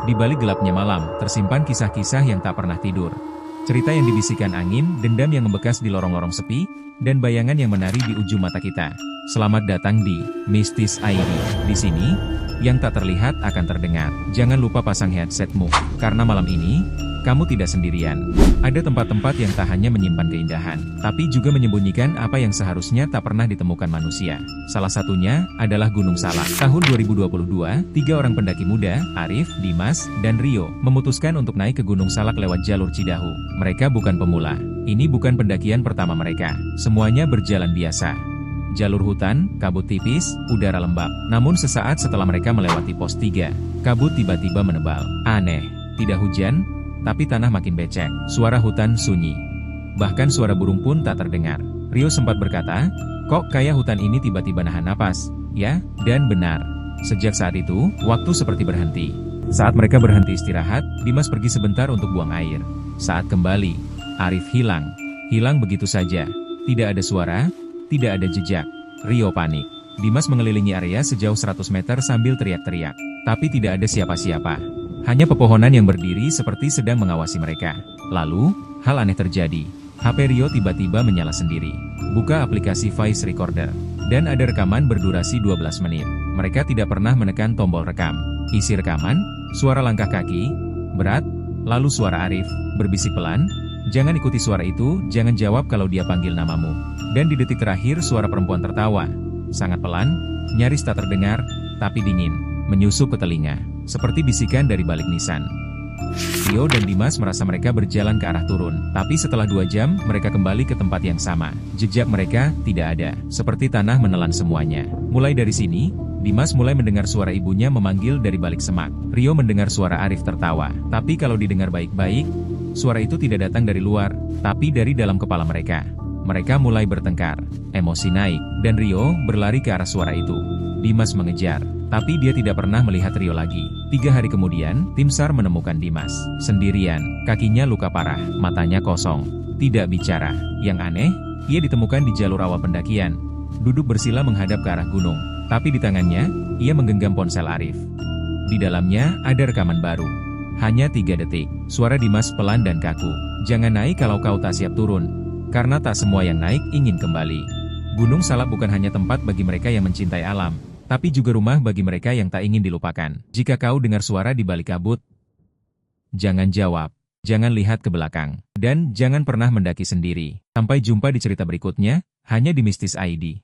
Di balik gelapnya malam, tersimpan kisah-kisah yang tak pernah tidur. Cerita yang dibisikkan angin, dendam yang membekas di lorong-lorong sepi, dan bayangan yang menari di ujung mata kita. Selamat datang di Mistis ID. Di sini, yang tak terlihat akan terdengar. Jangan lupa pasang headsetmu, karena malam ini, kamu tidak sendirian. Ada tempat-tempat yang tak hanya menyimpan keindahan, tapi juga menyembunyikan apa yang seharusnya tak pernah ditemukan manusia. Salah satunya adalah Gunung Salak. Tahun 2022, 3 orang pendaki muda, Arif, Dimas, dan Rio, memutuskan untuk naik ke Gunung Salak lewat jalur Cidahu. Mereka bukan pemula. Ini bukan pendakian pertama mereka. Semuanya berjalan biasa. Jalur hutan, kabut tipis, udara lembab. Namun sesaat setelah mereka melewati pos 3, kabut tiba-tiba menebal. Aneh, tidak hujan, tapi tanah makin becek. Suara hutan sunyi. Bahkan suara burung pun tak terdengar. Rio sempat berkata, "Kok kayak hutan ini tiba-tiba nahan napas?" Ya, dan benar. Sejak saat itu, waktu seperti berhenti. Saat mereka berhenti istirahat, Dimas pergi sebentar untuk buang air. Saat kembali, Arif hilang. Hilang begitu saja. Tidak ada suara, tidak ada jejak. Rio panik. Dimas mengelilingi area sejauh 100 meter sambil teriak-teriak. Tapi tidak ada siapa-siapa. Hanya pepohonan yang berdiri seperti sedang mengawasi mereka. Lalu, hal aneh terjadi. HP Rio tiba-tiba menyala sendiri. Buka aplikasi voice recorder. Dan ada rekaman berdurasi 12 menit. Mereka tidak pernah menekan tombol rekam. Isi rekaman, suara langkah kaki, berat, lalu suara Arif, berbisik pelan, "Jangan ikuti suara itu, jangan jawab kalau dia panggil namamu." Dan di detik terakhir suara perempuan tertawa. Sangat pelan, nyaris tak terdengar, tapi dingin, menyusup ke telinga. Seperti bisikan dari balik nisan. Rio dan Dimas merasa mereka berjalan ke arah turun. Tapi setelah 2 jam, mereka kembali ke tempat yang sama. Jejak mereka tidak ada. Seperti tanah menelan semuanya. Mulai dari sini, Dimas mulai mendengar suara ibunya memanggil dari balik semak. Rio mendengar suara Arif tertawa. Tapi kalau didengar baik-baik, suara itu tidak datang dari luar, tapi dari dalam kepala mereka. Mereka mulai bertengkar. Emosi naik, dan Rio berlari ke arah suara itu. Dimas mengejar. Tapi dia tidak pernah melihat Rio lagi. 3 hari kemudian, tim SAR menemukan Dimas. Sendirian, kakinya luka parah, matanya kosong. Tidak bicara. Yang aneh, ia ditemukan di jalur awal pendakian. Duduk bersila menghadap ke arah gunung. Tapi di tangannya, ia menggenggam ponsel Arif. Di dalamnya, ada rekaman baru. Hanya 3 detik. Suara Dimas pelan dan kaku. "Jangan naik kalau kau tak siap turun. Karena tak semua yang naik ingin kembali." Gunung Salak bukan hanya tempat bagi mereka yang mencintai alam, tapi juga rumah bagi mereka yang tak ingin dilupakan. Jika kau dengar suara di balik kabut, jangan jawab, jangan lihat ke belakang, dan jangan pernah mendaki sendiri. Sampai jumpa di cerita berikutnya, hanya di Mistis ID.